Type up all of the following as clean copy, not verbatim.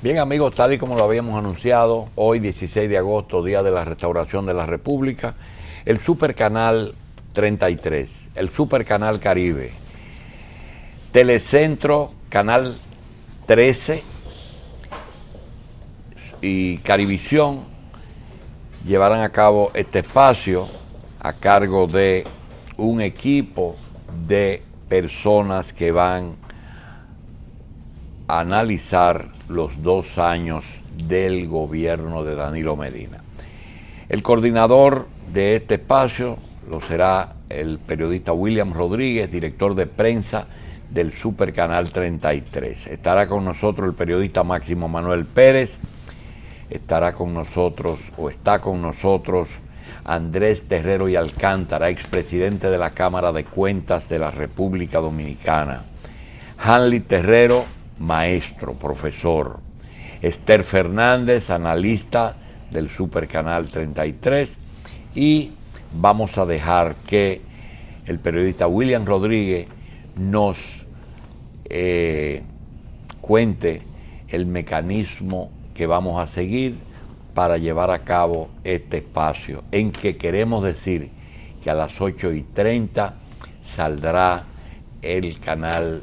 Bien amigos, tal y como lo habíamos anunciado, hoy 16 de agosto, Día de la Restauración de la República, el Supercanal 33, el Supercanal Caribe, Telecentro, Canal 13 y Carivisión llevarán a cabo este espacio a cargo de un equipo de personas que van a analizar los 2 años del gobierno de Danilo Medina. El coordinador de este espacio lo será el periodista William Rodríguez, director de prensa del Supercanal 33. Estará con nosotros el periodista Máximo Manuel Pérez, estará con nosotros o está con nosotros Andrés Terrero y Alcántara, expresidente de la Cámara de Cuentas de la República Dominicana, Hanley Terrero, maestro, profesor, Esther Fernández, analista del Supercanal 33, y vamos a dejar que el periodista William Rodríguez nos cuente el mecanismo que vamos a seguir para llevar a cabo este espacio, en que queremos decir que a las 8:30 saldrá el canal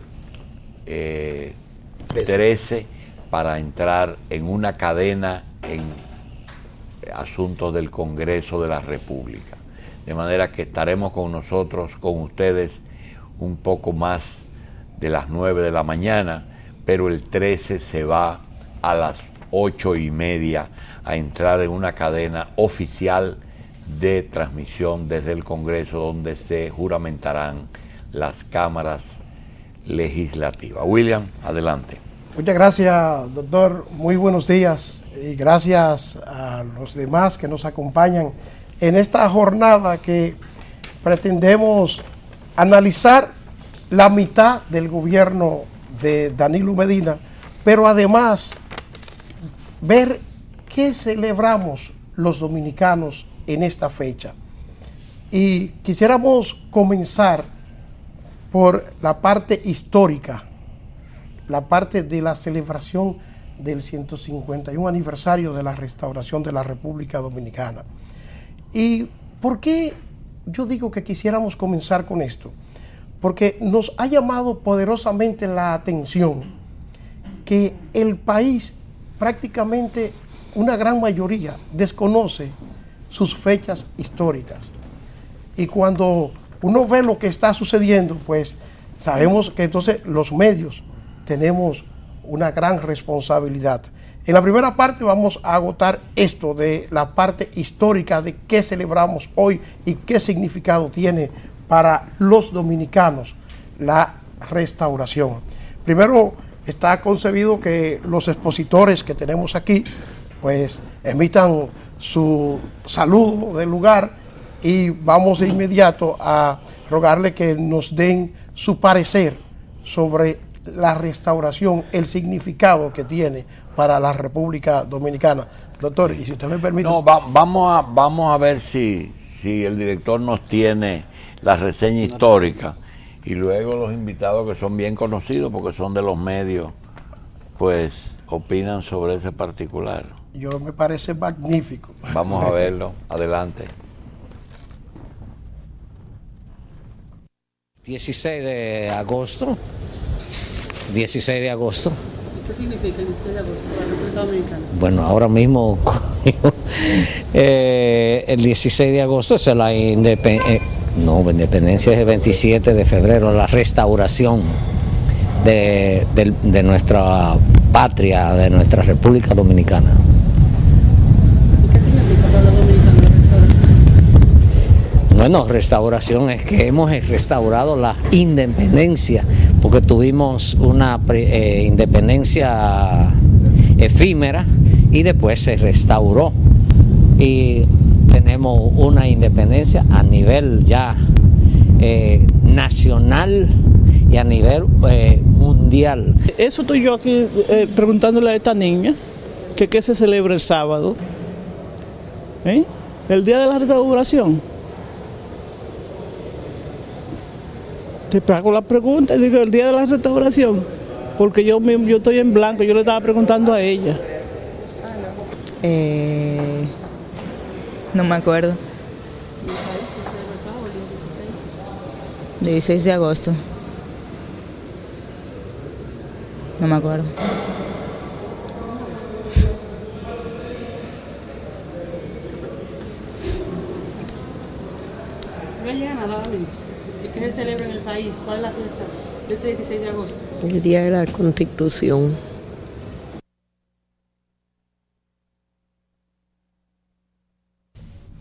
13 para entrar en una cadena en asuntos del Congreso de la República. De manera que estaremos con nosotros, con ustedes, un poco más de las 9 de la mañana, pero el 13 se va a las 8:30 a entrar en una cadena oficial de transmisión desde el Congreso, donde se juramentarán las cámaras legislativas. William, adelante. Muchas gracias, doctor. Muy buenos días y gracias a los demás que nos acompañan en esta jornada que pretendemos analizar la mitad del gobierno de Danilo Medina, pero además ver qué celebramos los dominicanos en esta fecha. Y quisiéramos comenzar por la parte histórica, la parte de la celebración del 151 aniversario de la restauración de la República Dominicana. ¿Y por qué yo digo que quisiéramos comenzar con esto? Porque nos ha llamado poderosamente la atención que el país, prácticamente una gran mayoría, desconoce sus fechas históricas. Y cuando uno ve lo que está sucediendo, pues sabemos que entonces los medios tenemos una gran responsabilidad. En la primera parte vamos a agotar esto de la parte histórica de qué celebramos hoy y qué significado tiene para los dominicanos la restauración. Primero está concebido que los expositores que tenemos aquí pues emitan su saludo del lugar y vamos de inmediato a rogarle que nos den su parecer sobre la restauración, el significado que tiene para la República Dominicana. Doctor, y si usted me permite... No, vamos a ver si el director nos tiene la reseña histórica y luego los invitados que son bien conocidos porque son de los medios, pues opinan sobre ese particular. Yo me parece magnífico. Vamos a verlo. Adelante. 16 de agosto. 16 de agosto. ¿Qué significa el 16 de agosto para la República Dominicana? Bueno, ahora mismo el 16 de agosto es la independencia es el 27 de febrero, la restauración de nuestra patria, de nuestra República Dominicana. ¿Y qué significa para los dominicanos la restauración? Bueno, restauración es que hemos restaurado la independencia, porque tuvimos una independencia efímera y después se restauró y tenemos una independencia a nivel ya nacional y a nivel mundial. Eso estoy yo aquí preguntándole a esta niña que qué se celebra el sábado, el día de la restauración. Te hago la pregunta y digo, el día de la restauración. Porque yo estoy en blanco, yo le estaba preguntando a ella. No me acuerdo. 16 de agosto. No me acuerdo. No llega nada, ¿y qué se celebra en el país? ¿Cuál es la fiesta de este 16 de agosto? El Día de la Constitución.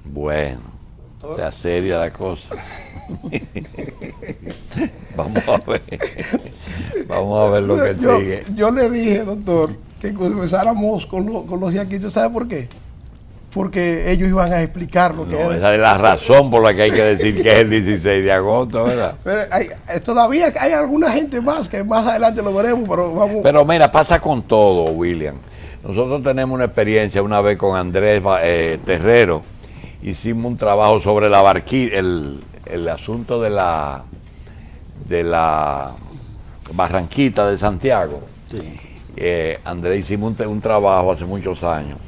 Bueno, está seria la cosa. Vamos a ver lo que sigue. Yo le dije, doctor, que comenzáramos con los yaquitos. ¿Sabe por qué? Porque ellos iban a explicar lo que era. Esa es la razón por la que hay que decir que es el 16 de agosto, ¿verdad? Pero todavía hay alguna gente más que más adelante lo veremos, pero vamos. Pero mira, pasa con todo, William. Nosotros tenemos una experiencia una vez con Andrés Terrero. Hicimos un trabajo sobre la barquita, el asunto de la Barranquita de Santiago. Sí. Andrés, hicimos un trabajo hace muchos años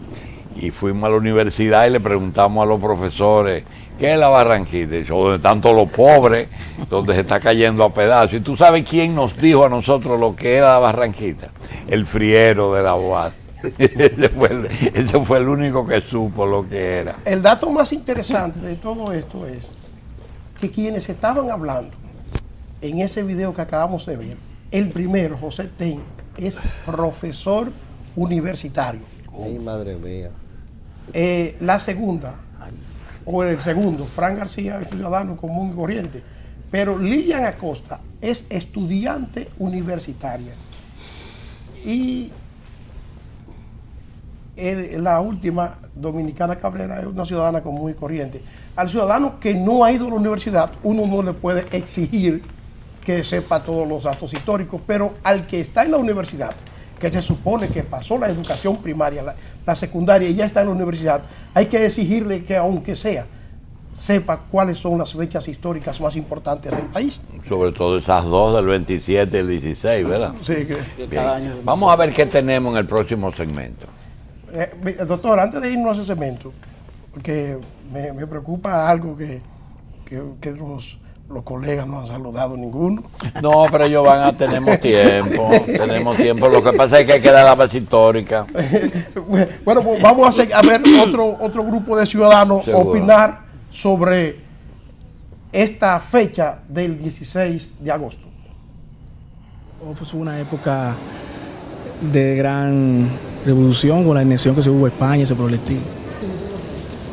y fuimos a la universidad y le preguntamos a los profesores ¿qué es la Barranquita? Y dice, donde están todos los pobres, donde se está cayendo a pedazos. ¿Y tú sabes quién nos dijo a nosotros lo que era la Barranquita? El friero de la UAS. Ese fue el único que supo lo que era. El dato más interesante de todo esto es que quienes estaban hablando en ese video que acabamos de ver, el primero, José Ten, es profesor universitario. Ay, madre mía. La segunda, o el segundo, Fran García es ciudadano común y corriente, pero Lilian Acosta es estudiante universitaria. Y la última, Dominicana Cabrera, es una ciudadana común y corriente. Al ciudadano que no ha ido a la universidad, uno no le puede exigir que sepa todos los datos históricos, pero al que está en la universidad, que se supone que pasó la educación primaria, la secundaria y ya está en la universidad, hay que exigirle que aunque sea, sepa cuáles son las fechas históricas más importantes del país. Sobre todo esas dos, del 27 y el 16, ¿verdad? Sí, cada año. Vamos a ver qué tenemos en el próximo segmento. Doctor, antes de irnos a ese segmento, porque me preocupa algo que los colegas no han saludado ninguno. No, pero ellos tenemos tiempo. Lo que pasa es que hay que dar la base histórica. Bueno, pues vamos a ver otro grupo de ciudadanos opinar sobre esta fecha del 16 de agosto. Pues fue una época de gran revolución con la iniciación que se hubo en España, ese por el estilo.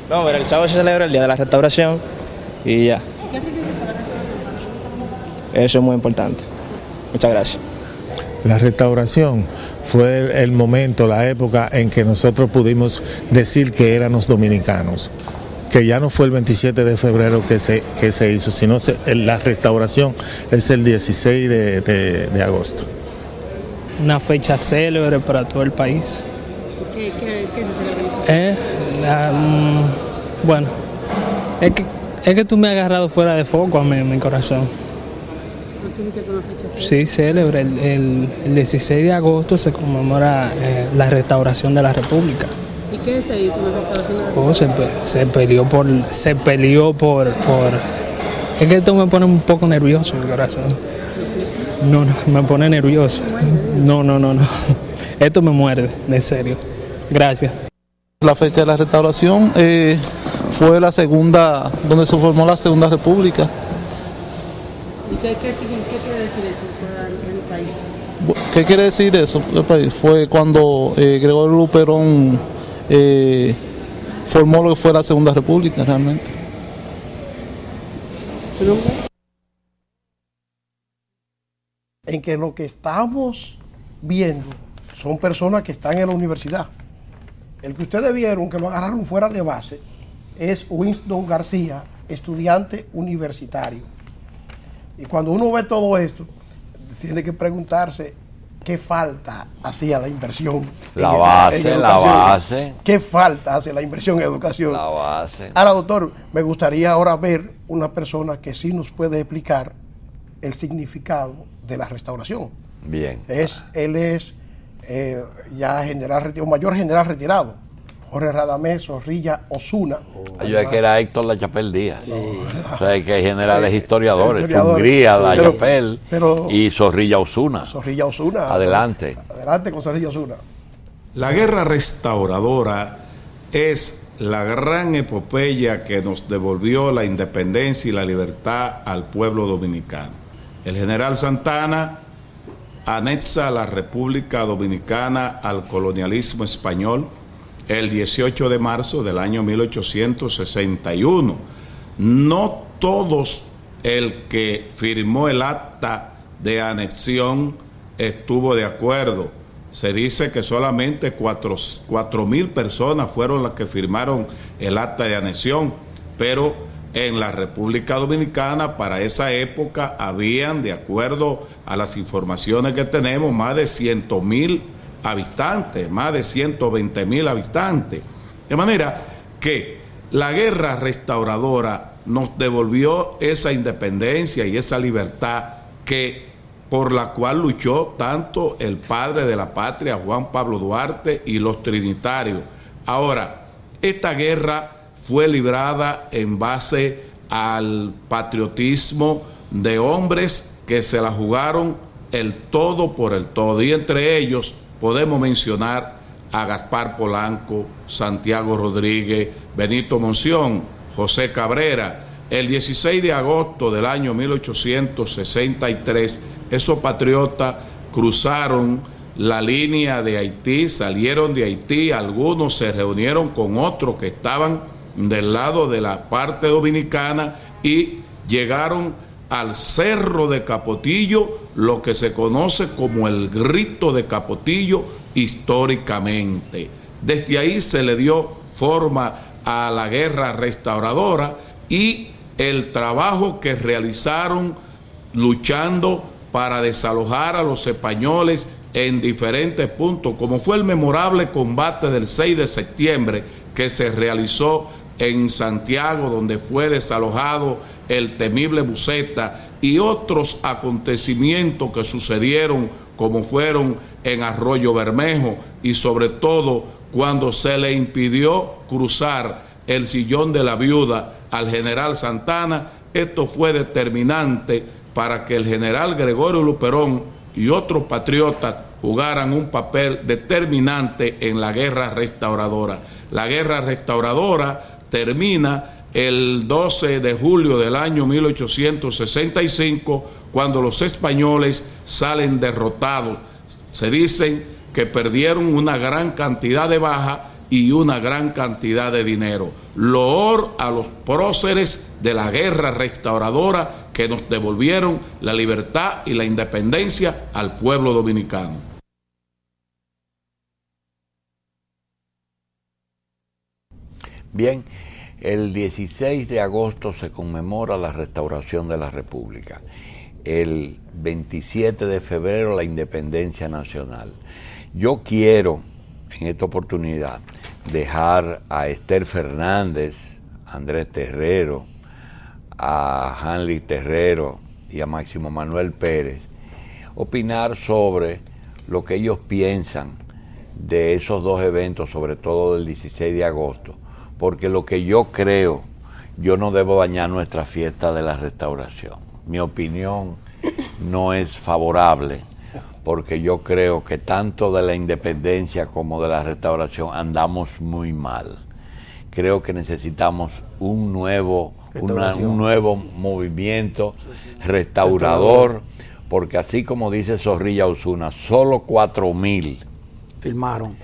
No, pero el sábado se celebra el Día de la Restauración y ya. ¿Qué significa la restauración? Eso es muy importante. Muchas gracias. La restauración fue el momento, la época en que nosotros pudimos decir que éramos dominicanos, que ya no fue el 27 de febrero que se hizo, sino la restauración es el 16 de agosto. Una fecha célebre para todo el país. ¿Qué se celebra? Bueno, es que tú me has agarrado fuera de foco a mi corazón. Sí, célebre. El 16 de agosto se conmemora la restauración de la República. ¿Y qué se hizo en la restauración de la República? Se peleó por... Es que esto me pone un poco nervioso mi corazón. No, me pone nervioso. No. Esto me muerde, en serio. Gracias. La fecha de la restauración fue la segunda, donde se formó la Segunda República. ¿Y qué quiere decir eso en el país? ¿Qué quiere decir eso? El país fue cuando Gregorio Luperón formó lo que fue la Segunda República realmente. ¿Su nombre? En que lo que estamos viendo son personas que están en la universidad. El que ustedes vieron que lo agarraron fuera de base es Winston García, estudiante universitario. Y cuando uno ve todo esto, tiene que preguntarse qué falta hacía la inversión. La base. ¿Qué falta hace la inversión en educación? La base. Ahora, doctor, me gustaría ahora ver una persona que sí nos puede explicar el significado de la restauración. Bien. Él es ya un mayor general retirado. Jorge Radamés Zorrilla Osuna. Yo es que era Héctor Lachapelle Díaz. O sea, que hay generales historiadores. Hungría, Lachapelle y Zorrilla Osuna. Zorrilla Osuna. Adelante. Adelante con Zorrilla Osuna. La guerra restauradora es la gran epopeya que nos devolvió la independencia y la libertad al pueblo dominicano. El general Santana anexa la República Dominicana al colonialismo español el 18 de marzo del año 1861. No todos el que firmó el acta de anexión estuvo de acuerdo. Se dice que solamente 4.000 personas fueron las que firmaron el acta de anexión, pero en la República Dominicana para esa época habían, de acuerdo a las informaciones que tenemos, más de 100.000 habitantes, más de 120.000 habitantes. De manera que la guerra restauradora nos devolvió esa independencia y esa libertad por la cual luchó tanto el padre de la patria, Juan Pablo Duarte, y los trinitarios. Ahora, esta guerra fue librada en base al patriotismo de hombres que se la jugaron el todo por el todo, y entre ellos podemos mencionar a Gaspar Polanco, Santiago Rodríguez, Benito Monción, José Cabrera. El 16 de agosto del año 1863, esos patriotas cruzaron la línea de Haití, salieron de Haití, algunos se reunieron con otros que estaban del lado de la parte dominicana y llegaron al Cerro de Capotillo, lo que se conoce como el Grito de Capotillo históricamente. Desde ahí se le dio forma a la guerra restauradora y el trabajo que realizaron luchando para desalojar a los españoles en diferentes puntos, como fue el memorable combate del 6 de septiembre que se realizó en Santiago, donde fue desalojado el temible Buceta, y otros acontecimientos que sucedieron, como fueron en Arroyo Bermejo, y sobre todo cuando se le impidió cruzar el Sillón de la Viuda al general Santana. Esto fue determinante para que el general Gregorio Luperón y otros patriotas jugaran un papel determinante en la guerra restauradora. La guerra restauradora termina el 12 de julio del año 1865, cuando los españoles salen derrotados. Se dicen que perdieron una gran cantidad de bajas y una gran cantidad de dinero. Loor a los próceres de la guerra restauradora que nos devolvieron la libertad y la independencia al pueblo dominicano. Bien, el 16 de agosto se conmemora la restauración de la República. El 27 de febrero la independencia nacional. Yo quiero en esta oportunidad dejar a Esther Fernández, a Andrés Terrero, a Hanley Terrero y a Máximo Manuel Pérez opinar sobre lo que ellos piensan de esos dos eventos, sobre todo del 16 de agosto, porque lo que yo creo, yo no debo dañar nuestra fiesta de la restauración. Mi opinión no es favorable, porque yo creo que tanto de la independencia como de la restauración andamos muy mal. Creo que necesitamos un nuevo movimiento restaurador, porque así como dice Zorrilla Osuna, solo 4.000 firmaron.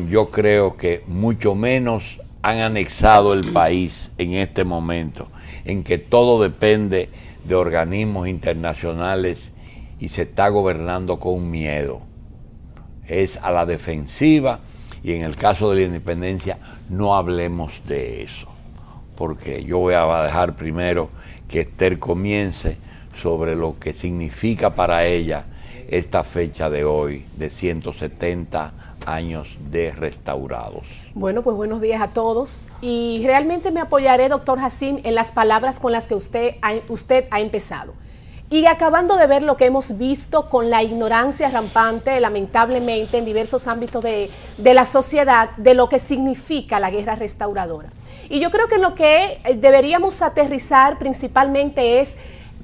Yo creo que mucho menos han anexado el país en este momento, en que todo depende de organismos internacionales y se está gobernando con miedo. Es a la defensiva, y en el caso de la independencia no hablemos de eso, porque yo voy a dejar primero que Esther comience sobre lo que significa para ella esta fecha de hoy, de 170 años de restaurados. Bueno, pues buenos días a todos, y realmente me apoyaré, doctor Hasim, en las palabras con las que usted ha empezado. y acabando de ver lo que hemos visto con la ignorancia rampante, lamentablemente, en diversos ámbitos de la sociedad, de lo que significa la guerra restauradora. Y yo creo que lo que deberíamos aterrizar principalmente es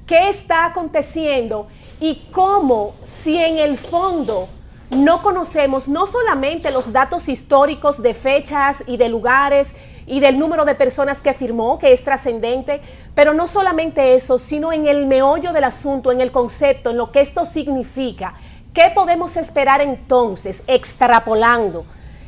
qué está aconteciendo y cómo, si en el fondo no conocemos no solamente los datos históricos de fechas y de lugares y del número de personas que firmó, que es trascendente, pero no solamente eso, sino en el meollo del asunto, en el concepto, en lo que esto significa. ¿Qué podemos esperar entonces, extrapolando?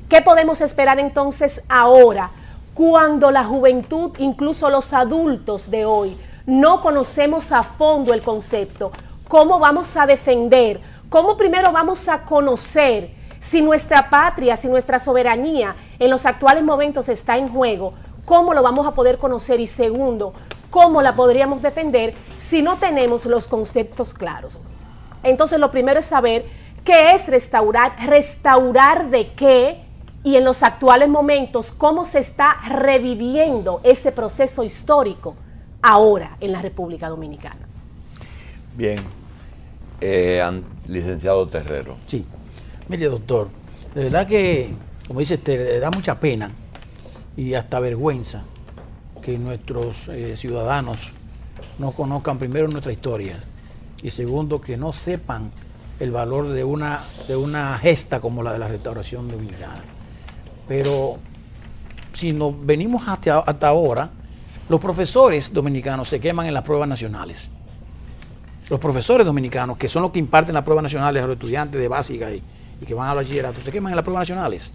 ¿Qué podemos esperar entonces ahora, cuando la juventud, incluso los adultos de hoy, no conocemos a fondo el concepto? ¿Cómo vamos a defender? ¿Cómo primero vamos a conocer si nuestra patria, si nuestra soberanía en los actuales momentos está en juego? ¿Cómo lo vamos a poder conocer? Y segundo, ¿cómo la podríamos defender si no tenemos los conceptos claros? Entonces, lo primero es saber qué es restaurar, restaurar de qué, y en los actuales momentos, cómo se está reviviendo ese proceso histórico ahora en la República Dominicana. Bien. Licenciado Terrero. Sí. Mire, doctor, de verdad que, como dice usted, le da mucha pena y hasta vergüenza que nuestros ciudadanos no conozcan primero nuestra historia y segundo que no sepan el valor de una gesta como la de la restauración dominicana. Pero si nos venimos hasta ahora, los profesores dominicanos se queman en las pruebas nacionales. Los profesores dominicanos, que son los que imparten las pruebas nacionales a los estudiantes de básica y que van a bachillerato, se queman en las pruebas nacionales.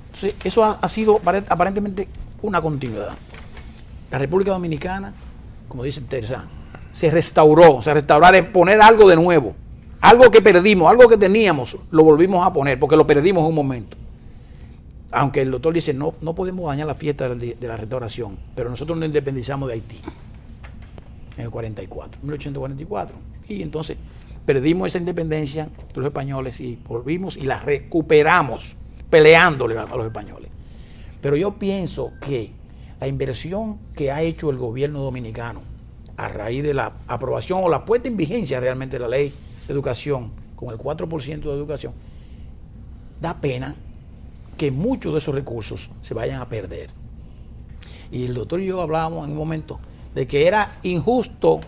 Entonces, eso ha sido aparentemente una continuidad. La República Dominicana, como dice Teresa, se restauró. Restaurar es poner algo de nuevo. Algo que perdimos, algo que teníamos, lo volvimos a poner, porque lo perdimos en un momento. Aunque el doctor dice, no podemos dañar la fiesta de la restauración, pero nosotros nos independizamos de Haití en el 1844. Y entonces perdimos esa independencia de los españoles y volvimos y la recuperamos peleándole a los españoles. Pero yo pienso que la inversión que ha hecho el gobierno dominicano a raíz de la aprobación o la puesta en vigencia realmente de la ley de educación con el 4% de educación, da pena que muchos de esos recursos se vayan a perder. Y el doctor y yo hablábamos en un momento de que era injusto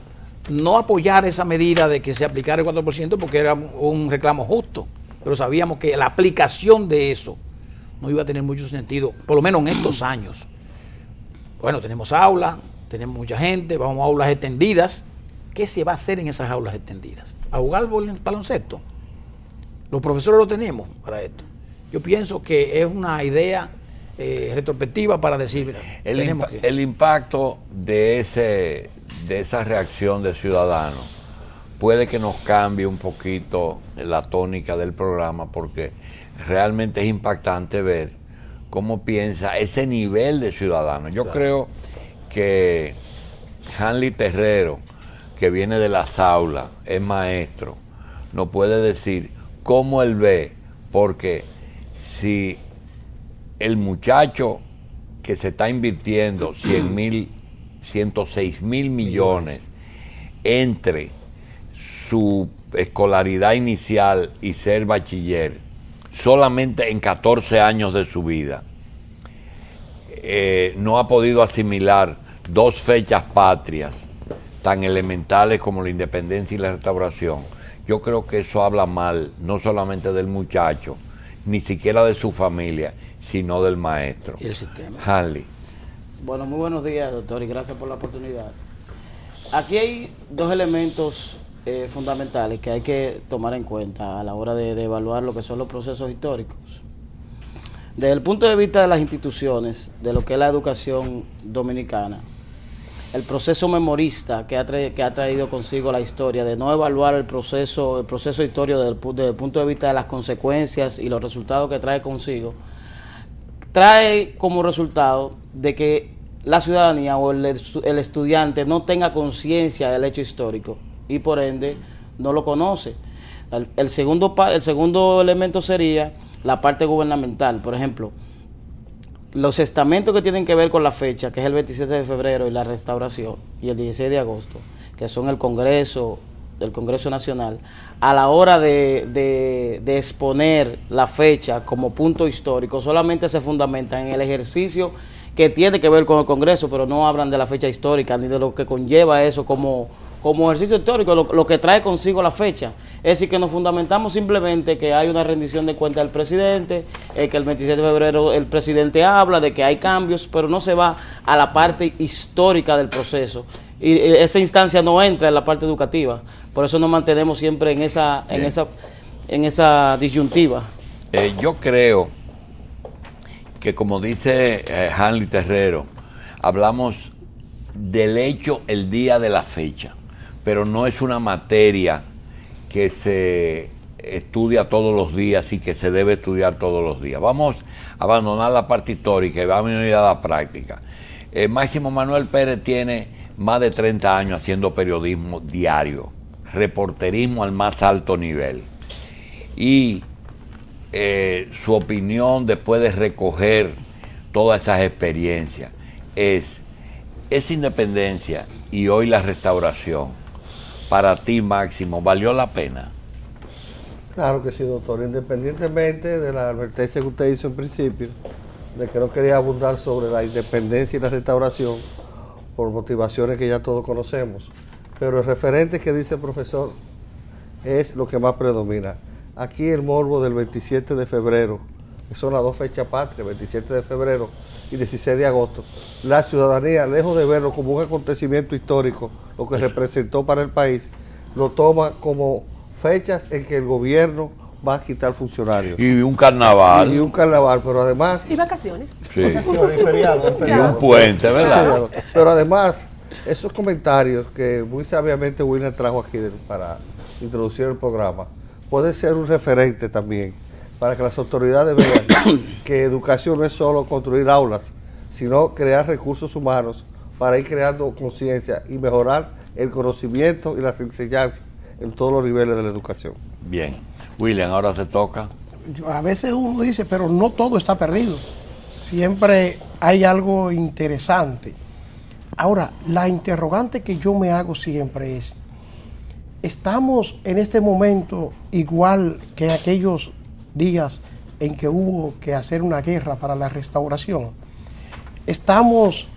no apoyar esa medida de que se aplicara el 4% porque era un reclamo justo, pero sabíamos que la aplicación de eso no iba a tener mucho sentido, por lo menos en estos años. Bueno, tenemos aulas, tenemos mucha gente, vamos a aulas extendidas. ¿Qué se va a hacer en esas aulas extendidas? ¿A jugar baloncesto? Los profesores lo tenemos para esto. Yo pienso que es una idea retrospectiva para decir, mira, el impacto de esa reacción de ciudadanos puede que nos cambie un poquito la tónica del programa, porque realmente es impactante ver cómo piensa ese nivel de ciudadanos. Yo creo que Hanley Terrero, que viene de las aulas, es maestro, nos puede decir cómo él ve, porque si el muchacho que se está invirtiendo 106 mil millones entre su escolaridad inicial y ser bachiller solamente en 14 años de su vida, no ha podido asimilar dos fechas patrias tan elementales como la independencia y la restauración, yo creo que eso habla mal no solamente del muchacho, ni siquiera de su familia, sino del maestro. Y el sistema. Hanley. Bueno, muy buenos días, doctor, y gracias por la oportunidad. Aquí hay dos elementos fundamentales que hay que tomar en cuenta a la hora de evaluar lo que son los procesos históricos. Desde el punto de vista de las instituciones, de lo que es la educación dominicana, el proceso memorista que ha traído consigo la historia, de no evaluar el proceso histórico desde el punto de vista de las consecuencias y los resultados que trae consigo, trae como resultado de que la ciudadanía o el estudiante no tenga conciencia del hecho histórico y por ende no lo conoce. El segundo elemento sería la parte gubernamental. Por ejemplo, los estamentos que tienen que ver con la fecha, que es el 27 de febrero y la restauración, y el 16 de agosto, que son el Congreso del Congreso Nacional, a la hora de exponer la fecha como punto histórico, solamente se fundamentan en el ejercicio que tiene que ver con el Congreso, pero no hablan de la fecha histórica ni de lo que conlleva eso como ejercicio histórico, lo que trae consigo la fecha. Es decir, que nos fundamentamos simplemente que hay una rendición de cuentas del presidente, que el 27 de febrero el presidente habla de que hay cambios, pero no se va a la parte histórica del proceso. Y esa instancia no entra en la parte educativa. Por eso nos mantenemos siempre en esa disyuntiva. Yo creo que, como dice Hanley Terrero, hablamos del hecho el día de la fecha, pero no es una materia que se estudia todos los días y que se debe estudiar todos los días. Vamos a abandonar la parte histórica y vamos a ir a la práctica. Máximo Manuel Pérez tiene más de 30 años haciendo periodismo diario, reporterismo al más alto nivel. Y su opinión, después de recoger todas esas experiencies, esa independencia y hoy la restauración, para ti, Máximo, ¿valió la pena? Claro que sí, doctor. Independientemente de la advertencia que usted hizo en principio, de que no quería abundar sobre la independencia y la restauración, por motivaciones que ya todos conocemos, pero el referente que dice el profesor es lo que más predomina. Aquí el morbo del 27 de febrero, que son las dos fechas patrias, 27 de febrero y 16 de agosto, la ciudadanía, lejos de verlo como un acontecimiento histórico, lo que representó para el país, lo toma como fechas en que el gobierno va a quitar funcionarios. Y un carnaval. Y un carnaval, pero además... Y vacaciones. Sí. Vacaciones, feriado. Y un puente, ¿verdad? Pero además, esos comentarios que muy sabiamente William trajo aquí para introducir el programa, puede ser un referente también para que las autoridades vean que educación no es solo construir aulas, sino crear recursos humanos para ir creando conciencia y mejorar el conocimiento y las enseñanzas en todos los niveles de la educación. Bien. William, ahora te toca. A veces uno dice, pero no todo está perdido. Siempre hay algo interesante. Ahora, la interrogante que yo me hago siempre es, ¿estamos en este momento igual que aquellos días en que hubo que hacer una guerra para la restauración? ¿Estamos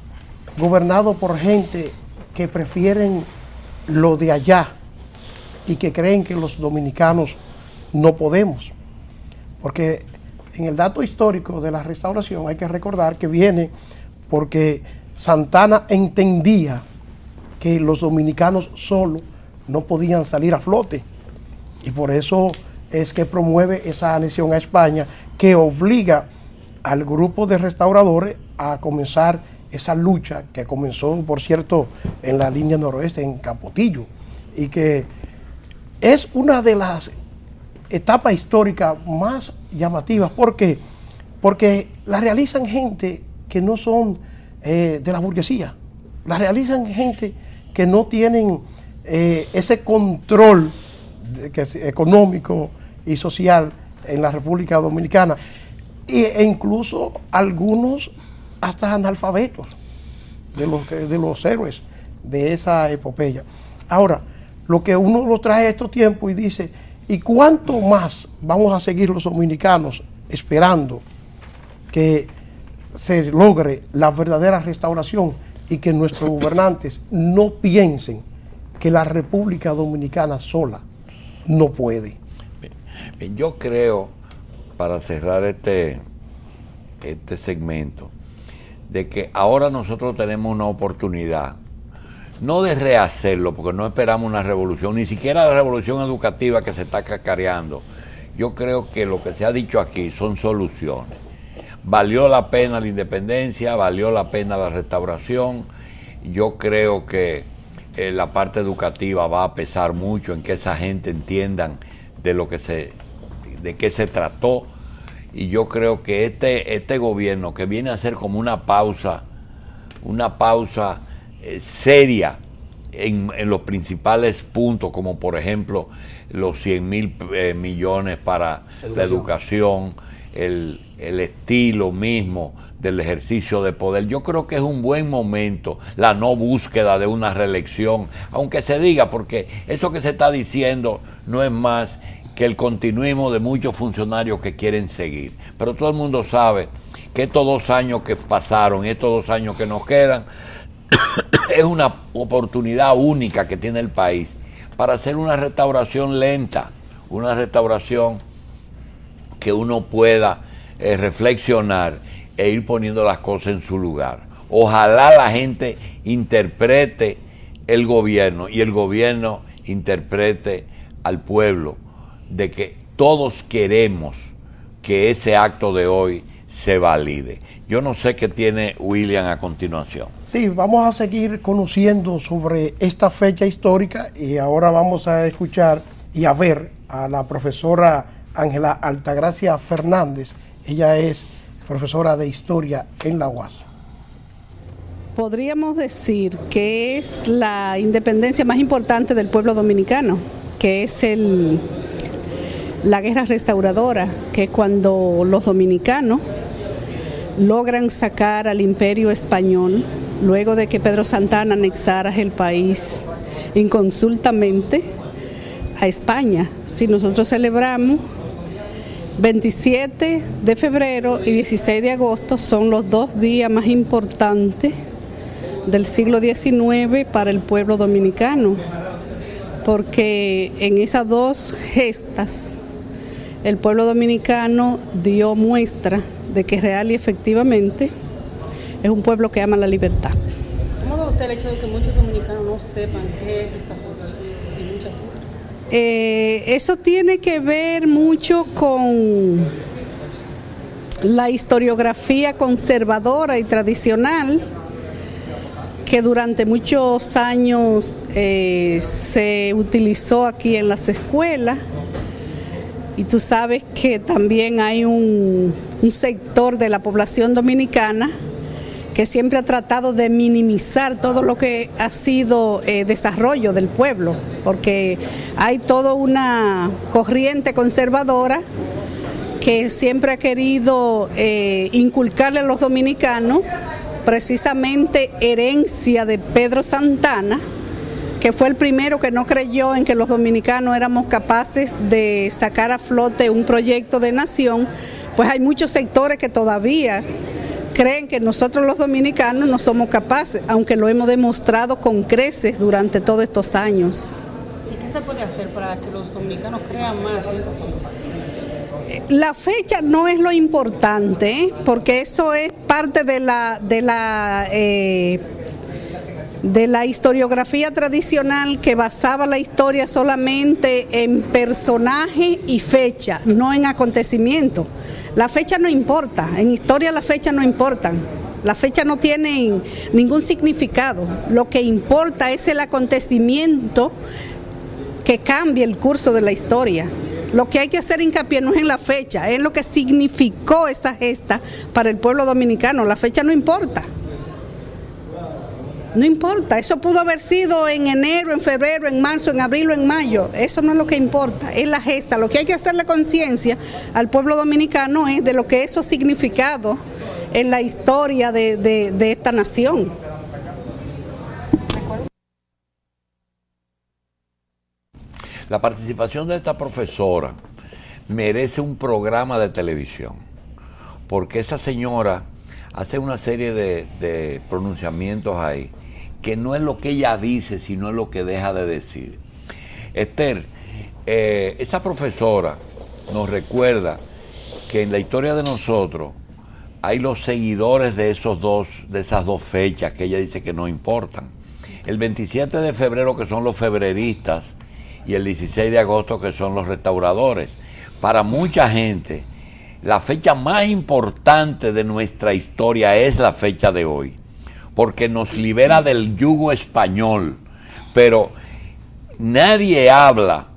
gobernados por gente que prefieren lo de allá y que creen que los dominicanos no podemos? Porque en el dato histórico de la restauración hay que recordar que viene porque Santana entendía que los dominicanos solo no podían salir a flote, y por eso es que promueve esa anexión a España, que obliga al grupo de restauradores a comenzar esa lucha que comenzó, por cierto, en la línea noroeste, en Capotillo, y que es una de las etapas históricas más llamativas. ¿Por qué? Porque la realizan gente que no son de la burguesía, la realizan gente que no tienen ese control económico y social en la República Dominicana, e incluso algunos hasta analfabetos de los héroes de esa epopeya. Ahora, lo que uno lo trae a estos tiempos y dice, ¿y cuánto más vamos a seguir los dominicanos esperando que se logre la verdadera restauración y que nuestros gobernantes no piensen que la República Dominicana sola no puede? Bien, yo creo, para cerrar este segmento, de que ahora nosotros tenemos una oportunidad, no de rehacerlo, porque no esperamos una revolución, ni siquiera la revolución educativa que se está cacareando. Yo creo que lo que se ha dicho aquí son soluciones. Valió la pena la independencia, valió la pena la restauración. Yo creo que la parte educativa va a pesar mucho en que esa gente entiendan de qué se trató. Y yo creo que este gobierno, que viene a ser como una pausa seria en los principales puntos, como por ejemplo los 100.000 millones para la educación, el estilo mismo del ejercicio de poder. Yo creo que es un buen momento la no búsqueda de una reelección, aunque se diga, porque eso que se está diciendo no es más que el continuismo de muchos funcionarios que quieren seguir. Pero todo el mundo sabe que estos 2 años que pasaron, estos 2 años que nos quedan, es una oportunidad única que tiene el país para hacer una restauración lenta, una restauración que uno pueda reflexionar e ir poniendo las cosas en su lugar. Ojalá la gente interprete el gobierno y el gobierno interprete al pueblo de que todos queremos que ese acto de hoy se valide. Yo no sé qué tiene William a continuación. Sí, vamos a seguir conociendo sobre esta fecha histórica y ahora vamos a escuchar y a ver a la profesora Ángela Altagracia Fernández. Ella es profesora de historia en la UAS. Podríamos decir que es la independencia más importante del pueblo dominicano, que es la guerra restauradora, que es cuando los dominicanos logran sacar al imperio español luego de que Pedro Santana anexara el país inconsultamente a España. Si nosotros celebramos 27 de febrero y 16 de agosto, son los 2 días más importantes del siglo XIX para el pueblo dominicano, porque en esas 2 gestas el pueblo dominicano dio muestra de que real y efectivamente es un pueblo que ama la libertad. ¿Cómo ve usted el hecho de que muchos dominicanos no sepan qué es esta fecha y muchas otras? Eso tiene que ver mucho con la historiografía conservadora y tradicional que durante muchos años se utilizó aquí en las escuelas, y tú sabes que también hay un sector de la población dominicana que siempre ha tratado de minimizar todo lo que ha sido desarrollo del pueblo, porque hay toda una corriente conservadora que siempre ha querido inculcarle a los dominicanos precisamente herencia de Pedro Santana, que fue el primero que no creyó en que los dominicanos éramos capaces de sacar a flote un proyecto de nación. Pues hay muchos sectores que todavía creen que nosotros los dominicanos no somos capaces, aunque lo hemos demostrado con creces durante todos estos años. ¿Y qué se puede hacer para que los dominicanos crean más en esa fecha? La fecha no es lo importante, porque eso es parte de la historiografía tradicional que basaba la historia solamente en personaje y fecha, no en acontecimiento. La fecha no importa, en historia las fechas no importan, las fechas no tienen ningún significado. Lo que importa es el acontecimiento que cambia el curso de la historia. Lo que hay que hacer hincapié no es en la fecha, es en lo que significó esa gesta para el pueblo dominicano. La fecha no importa. No importa, eso pudo haber sido en enero, en febrero, en marzo, en abril o en mayo. Eso no es lo que importa, es la gesta. Lo que hay que hacerle conciencia al pueblo dominicano es de lo que eso ha significado en la historia de esta nación. La participación de esta profesora merece un programa de televisión, porque esa señora hace una serie de pronunciamientos ahí, que no es lo que ella dice, sino es lo que deja de decir. Esther, esa profesora nos recuerda que en la historia de nosotros hay los seguidores de esas 2 fechas que ella dice que no importan. El 27 de febrero, que son los febreristas, y el 16 de agosto, que son los restauradores. Para mucha gente, la fecha más importante de nuestra historia es la fecha de hoy, porque nos libera del yugo español, pero nadie habla,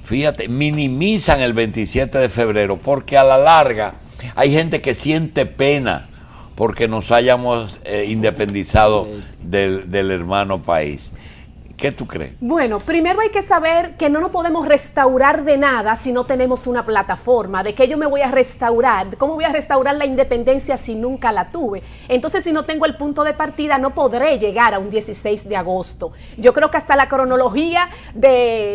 fíjate, minimizan el 27 de febrero, porque a la larga hay gente que siente pena porque nos hayamos independizado del hermano país. ¿Qué tú crees? Bueno, primero hay que saber que no nos podemos restaurar de nada si no tenemos una plataforma. ¿De qué yo me voy a restaurar? ¿Cómo voy a restaurar la independencia si nunca la tuve? Entonces, si no tengo el punto de partida, no podré llegar a un 16 de agosto. Yo creo que hasta la cronología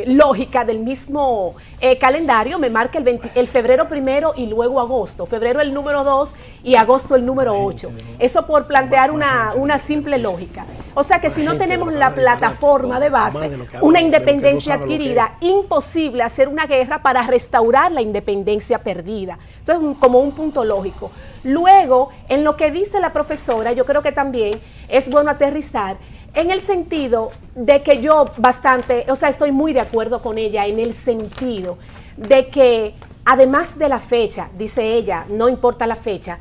lógica del mismo calendario me marca el febrero primero y luego agosto. Febrero el número 2 y agosto el número 8. Eso por plantear una simple lógica. O sea que si no tenemos la plataforma de base, una independencia adquirida, imposible hacer una guerra para restaurar la independencia perdida. Entonces, como un punto lógico. Luego, en lo que dice la profesora, yo creo que también es bueno aterrizar en el sentido de que yo estoy muy de acuerdo con ella en el sentido de que, además de la fecha, dice ella, no importa la fecha,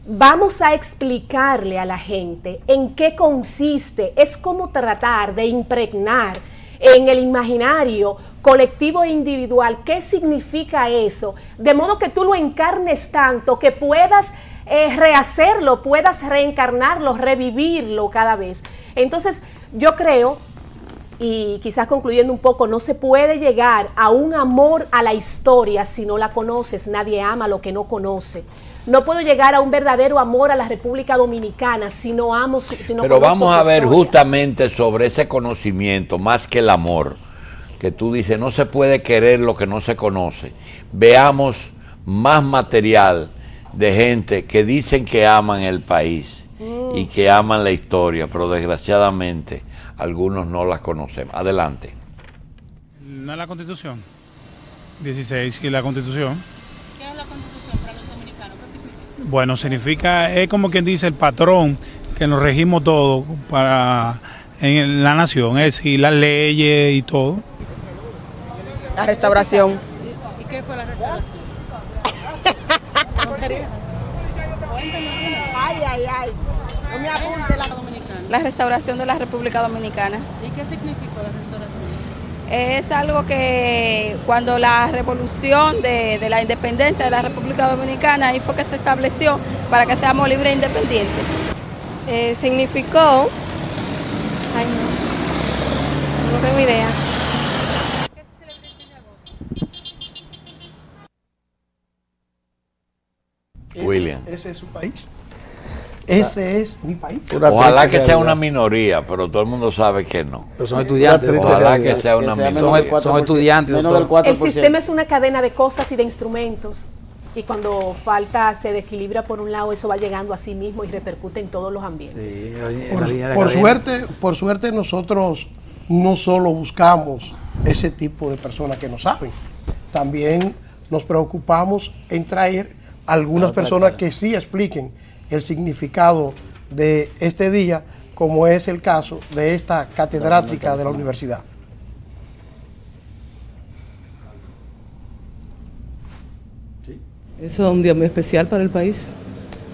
vamos a explicarle a la gente en qué consiste, es como tratar de impregnar en el imaginario colectivo e individual qué significa eso, de modo que tú lo encarnes tanto que puedas rehacerlo, puedas reencarnarlo, revivirlo cada vez. Entonces yo creo, y quizás concluyendo un poco, no se puede llegar a un amor a la historia si no la conoces. Nadie ama lo que no conoce. No puedo llegar a un verdadero amor a la República Dominicana si no amo, si no. Pero vamos a ver historia. justamente sobre ese conocimiento, más que el amor, que tú dices, no se puede querer lo que no se conoce. Veamos más material de gente que dicen que aman el país y que aman la historia, pero desgraciadamente algunos no las conocemos. Adelante. No es la Constitución. 16 y la Constitución. ¿Qué es la Constitución para los dominicanos? ¿Qué significa? Bueno, significa, es como quien dice el patrón que nos regimos todo en la nación, es decir, las leyes y todo. La restauración. ¿Y qué fue la restauración? No me apunte la dominicana. La restauración de la República Dominicana. ¿Y qué significó la restauración? Es algo que cuando la revolución de la independencia de la República Dominicana, ahí fue que se estableció para que seamos libres e independientes. Significó... Ay, no tengo idea. William. Ese es su país. Ese es mi país. Ojalá que sea una minoría, pero todo el mundo sabe que no. Pero son estudiantes. Ojalá que sea una minoría. Son estudiantes. Menos del 4%. El sistema es una cadena de cosas y de instrumentos. Y cuando falta, se desequilibra por un lado, eso va llegando a sí mismo y repercute en todos los ambientes. Sí, por suerte nosotros no solo buscamos ese tipo de personas que no saben, también nos preocupamos en traer algunas personas que sí expliquen el significado de este día, como es el caso de esta catedrática de la universidad. Eso es un día muy especial para el país.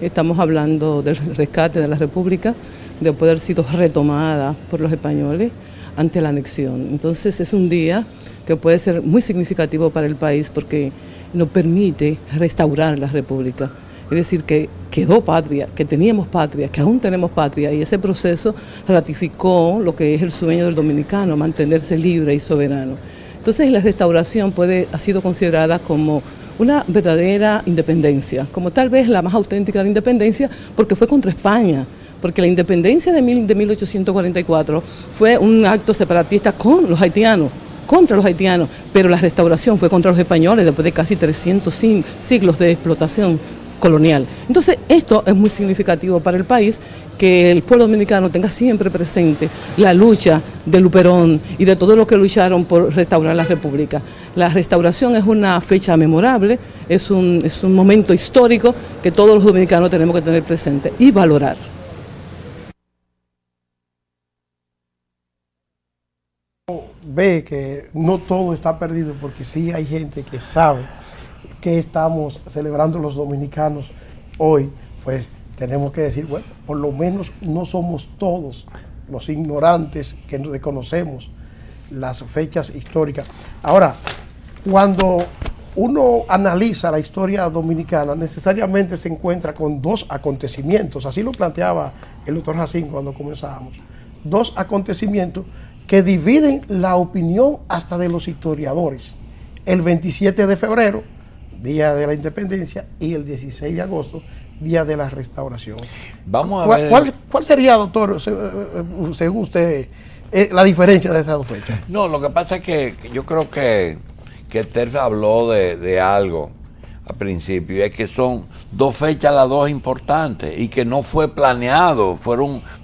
Estamos hablando del rescate de la República, de poder haber sido retomada por los españoles ante la anexión. Entonces es un día que puede ser muy significativo para el país porque nos permite restaurar la República. Es decir, que quedó patria, que teníamos patria, que aún tenemos patria, y ese proceso ratificó lo que es el sueño del dominicano, mantenerse libre y soberano. Entonces la restauración ha sido considerada como una verdadera independencia, como tal vez la más auténtica de la independencia, porque fue contra España, porque la independencia de 1844 fue un acto separatista con los haitianos, contra los haitianos, pero la restauración fue contra los españoles después de casi 300 siglos de explotación colonial. Entonces esto es muy significativo para el país, que el pueblo dominicano tenga siempre presente la lucha de Luperón y de todos los que lucharon por restaurar la República. La restauración es una fecha memorable, es un momento histórico que todos los dominicanos tenemos que tener presente y valorar. Ve que no todo está perdido, porque sí hay gente que sabe que estamos celebrando los dominicanos hoy, pues tenemos que decir, bueno, por lo menos no somos todos los ignorantes que desconocemos las fechas históricas. Ahora, cuando uno analiza la historia dominicana, necesariamente se encuentra con dos acontecimientos, así lo planteaba el doctor Jacín cuando comenzábamos, dos acontecimientos que dividen la opinión hasta de los historiadores. El 27 de febrero, Día de la Independencia, y el 16 de agosto, Día de la Restauración. Vamos a ver. ¿Cuál sería, doctor, según usted, la diferencia de esas dos fechas? No, lo que pasa es que yo creo que Terza habló de algo al principio, y es que son dos fechas las dos importantes y que no fue planeado.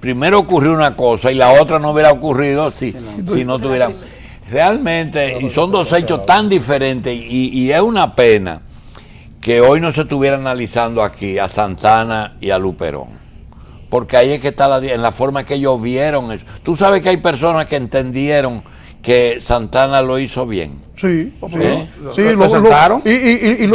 Primero ocurrió una cosa y la otra no hubiera ocurrido si no tuviera. Realmente, y son dos hechos tan diferentes, y es una pena que hoy no se estuviera analizando aquí a Santana y a Luperón, porque ahí es que está en la forma que ellos vieron eso. Tú sabes que hay personas que entendieron que Santana lo hizo bien. Sí, lo sacaron y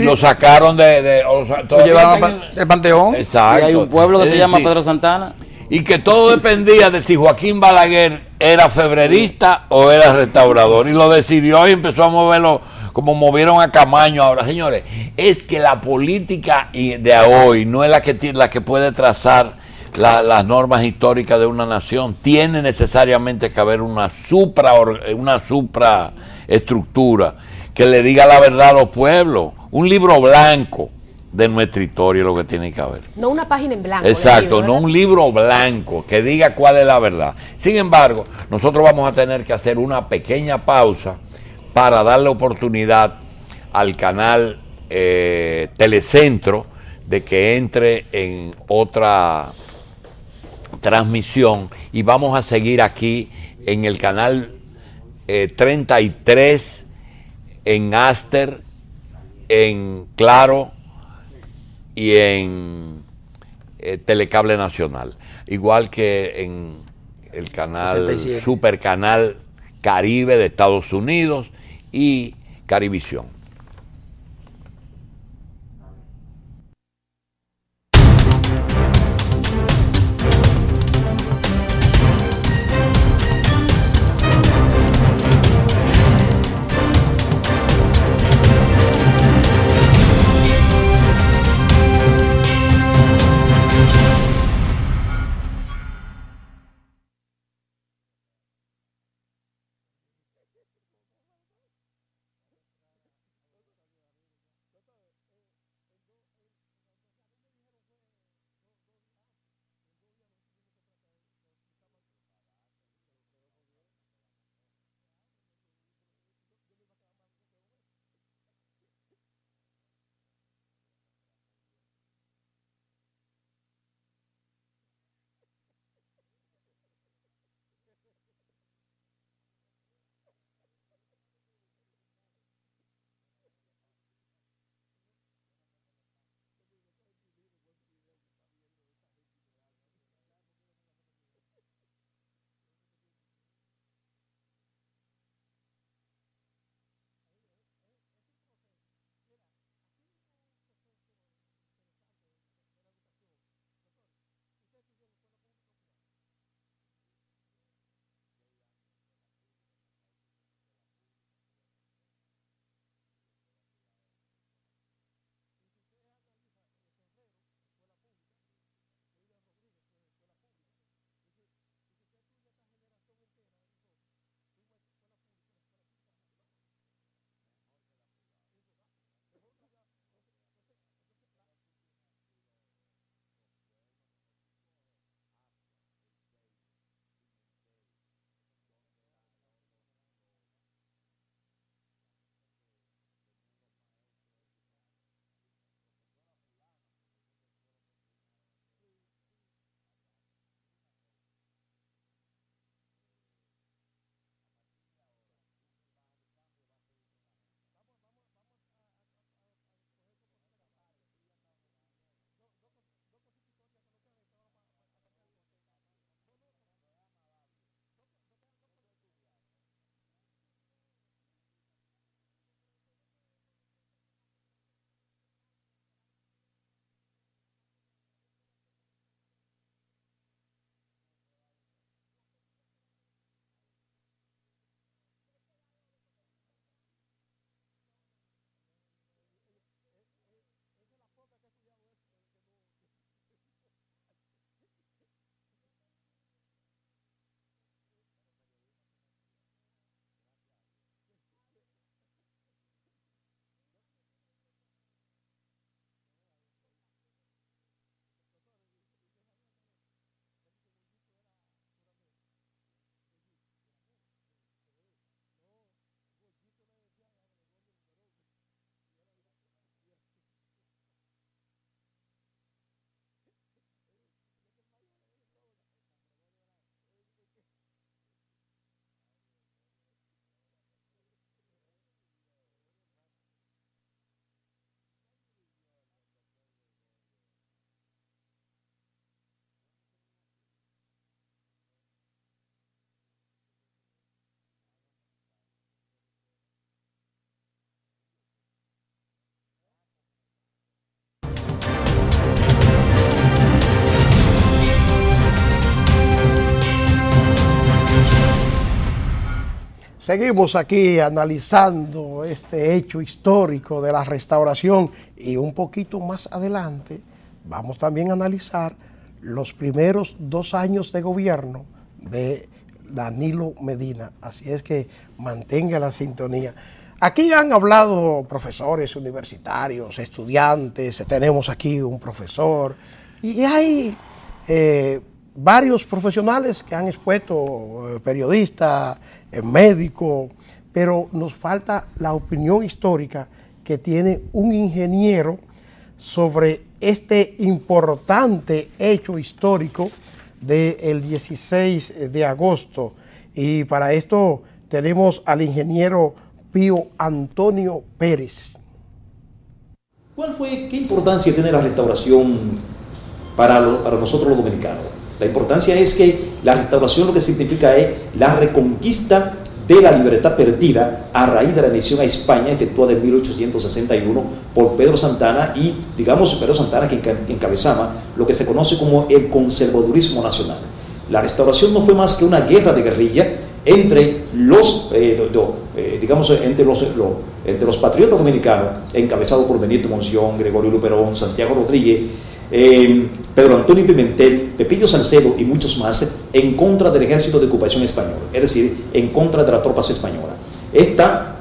lo sacaron lo llevaron del Panteón. Exacto. Y hay un pueblo que se llama Pedro Santana. Y que todo dependía de si Joaquín Balaguer era febrerista o era restaurador, y lo decidió y empezó a moverlo como movieron a Camaño. Ahora, señores, es que la política de hoy no es la que puede trazar las normas históricas de una nación. Tiene necesariamente que haber una supraestructura que le diga la verdad a los pueblos. Un libro blanco de nuestra historia es lo que tiene que haber. No una página en blanco. Exacto, no un libro blanco que diga cuál es la verdad. Sin embargo, nosotros vamos a tener que hacer una pequeña pausa para darle oportunidad al canal Telecentro de que entre en otra transmisión, y vamos a seguir aquí en el canal 33, en Aster, en Claro y en Telecable Nacional, igual que en el canal 67. Super Canal Caribe de Estados Unidos y Carivisión. Seguimos aquí analizando este hecho histórico de la restauración y un poquito más adelante vamos también a analizar los primeros 2 años de gobierno de Danilo Medina. Así es que mantenga la sintonía. Aquí han hablado profesores universitarios, estudiantes, tenemos aquí un profesor y hay varios profesionales que han expuesto, periodistas, médicos, pero nos falta la opinión histórica que tiene un ingeniero sobre este importante hecho histórico del 16 de agosto. Y para esto tenemos al ingeniero Pío Antonio Pérez. ¿Qué importancia tiene la restauración para nosotros los dominicanos? La importancia es que la restauración lo que significa es la reconquista de la libertad perdida a raíz de la anexión a España efectuada en 1861 por Pedro Santana y, digamos, Pedro Santana que encabezaba lo que se conoce como el conservadurismo nacional. La restauración no fue más que una guerra de guerrilla entre los patriotas dominicanos, encabezados por Benito Monción, Gregorio Luperón, Santiago Rodríguez, Pedro Antonio Pimentel, Pepillo Salcedo y muchos más, en contra del ejército de ocupación español, es decir, en contra de las tropas españolas. Esta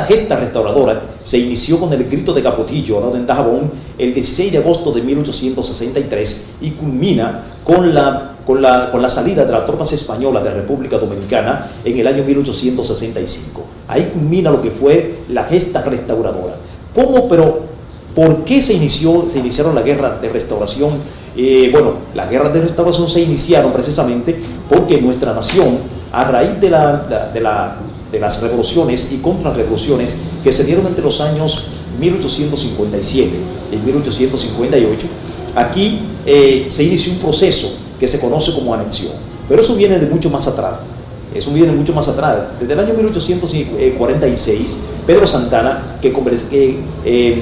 gesta restauradora se inició con el grito de Capotillo dado en Dajabón el 16 de agosto de 1863 y culmina con la salida de las tropas españolas de República Dominicana en el año 1865. Ahí culmina lo que fue la gesta restauradora. ¿Por qué se iniciaron la guerra de restauración? Las guerras de restauración se iniciaron precisamente porque nuestra nación, a raíz de las revoluciones y contrarrevoluciones que se dieron entre los años 1857 y 1858, aquí se inició un proceso que se conoce como anexión. Pero eso viene de mucho más atrás. Desde el año 1846, Pedro Santana, que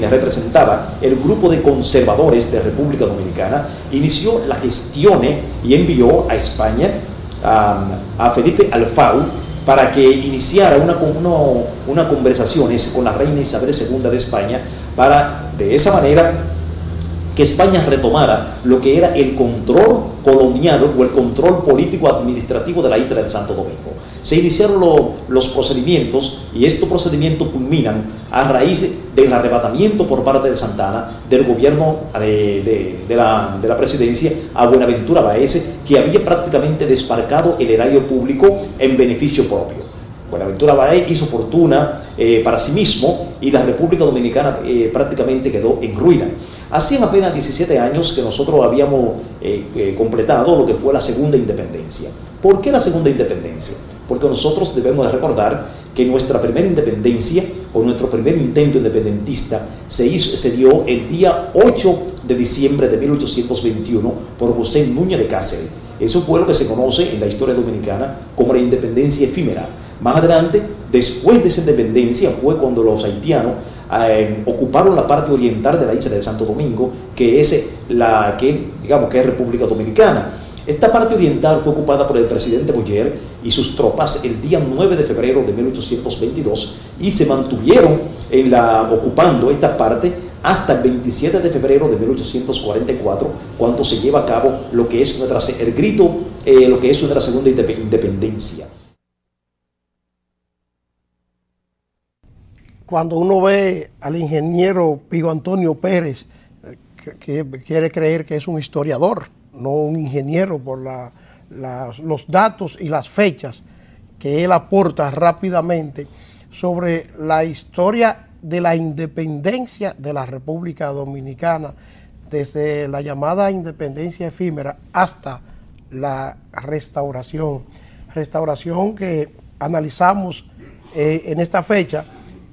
representaba el grupo de conservadores de República Dominicana, inició las gestiones y envió a España a Felipe Alfau para que iniciara unas conversaciones con la reina Isabel II de España para, de esa manera, que España retomara lo que era el control colonial o el control político-administrativo de la isla de Santo Domingo. Se iniciaron los procedimientos y estos procedimientos culminan a raíz del arrebatamiento por parte de Santana del gobierno de la presidencia a Buenaventura Baez, que había prácticamente desfalcado el erario público en beneficio propio. Buenaventura Baez hizo fortuna para sí mismo y la República Dominicana prácticamente quedó en ruina. Hacían apenas 17 años que nosotros habíamos completado lo que fue la segunda independencia. ¿Por qué la segunda independencia? Porque nosotros debemos de recordar que nuestra primera independencia o nuestro primer intento independentista se dio el día 8 de diciembre de 1821 por José Núñez de Cáceres. Eso fue lo que se conoce en la historia dominicana como la independencia efímera. Más adelante, después de esa independencia, fue cuando los haitianos ocuparon la parte oriental de la isla de Santo Domingo, que es República Dominicana. Esta parte oriental fue ocupada por el presidente Boyer y sus tropas el día 9 de febrero de 1822 y se mantuvieron ocupando esta parte hasta el 27 de febrero de 1844, cuando se lleva a cabo lo que es nuestra segunda independencia. Cuando uno ve al ingeniero Pío Antonio Pérez, que quiere creer que es un historiador, no un ingeniero, por los datos y las fechas que él aporta rápidamente sobre la historia de la independencia de la República Dominicana, desde la llamada independencia efímera hasta la restauración que analizamos en esta fecha,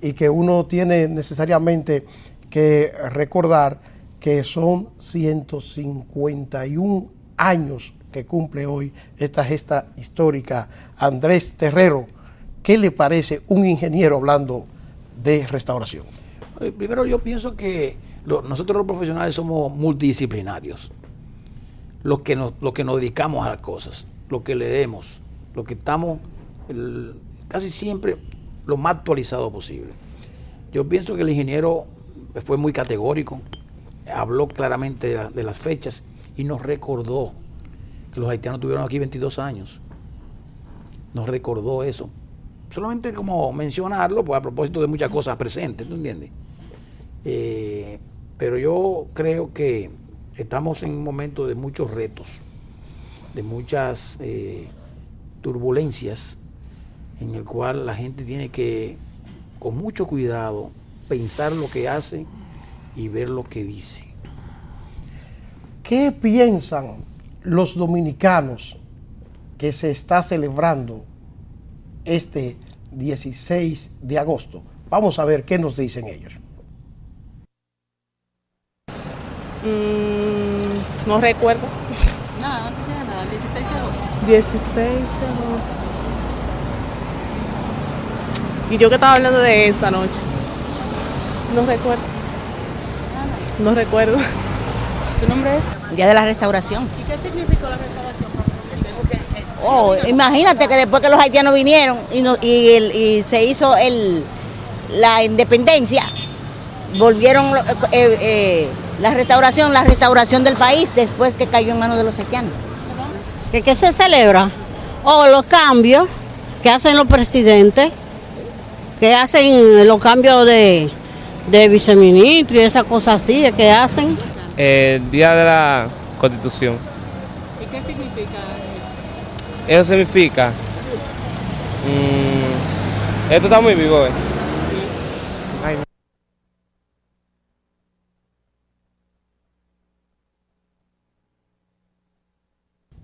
y que uno tiene necesariamente que recordar que son 151 años que cumple hoy esta gesta histórica. Andrés Terrero, ¿qué le parece un ingeniero hablando de restauración? Primero, yo pienso que nosotros los profesionales somos multidisciplinarios. Los que nos dedicamos a las cosas, lo que leemos, lo que estamos casi siempre lo más actualizado posible. Yo pienso que el ingeniero fue muy categórico, habló claramente de las fechas y nos recordó que los haitianos tuvieron aquí 22 años. Nos recordó eso. Solamente como mencionarlo, pues a propósito de muchas cosas presentes, ¿tú entiendes? Pero yo creo que estamos en un momento de muchos retos, de muchas turbulencias, en el cual la gente tiene que, con mucho cuidado, pensar lo que hace y ver lo que dice. ¿Qué piensan los dominicanos que se está celebrando este 16 de agosto? Vamos a ver qué nos dicen ellos. No recuerdo. Nada, no te queda nada, el 16 de agosto. 16 de agosto. Y yo que estaba hablando de esa noche. No recuerdo. No recuerdo. ¿Tu nombre es? El Día de la Restauración. ¿Y qué significó la restauración? Oh, imagínate que después que los haitianos vinieron y se hizo la independencia, volvieron la restauración del país después que cayó en manos de los haitianos. ¿Qué se celebra? Los cambios que hacen los presidentes, que hacen los cambios de viceministro y esas cosas así, que hacen. El Día de la Constitución. ¿Y qué significa eso? Eso significa... esto está muy vivo, Ay, no.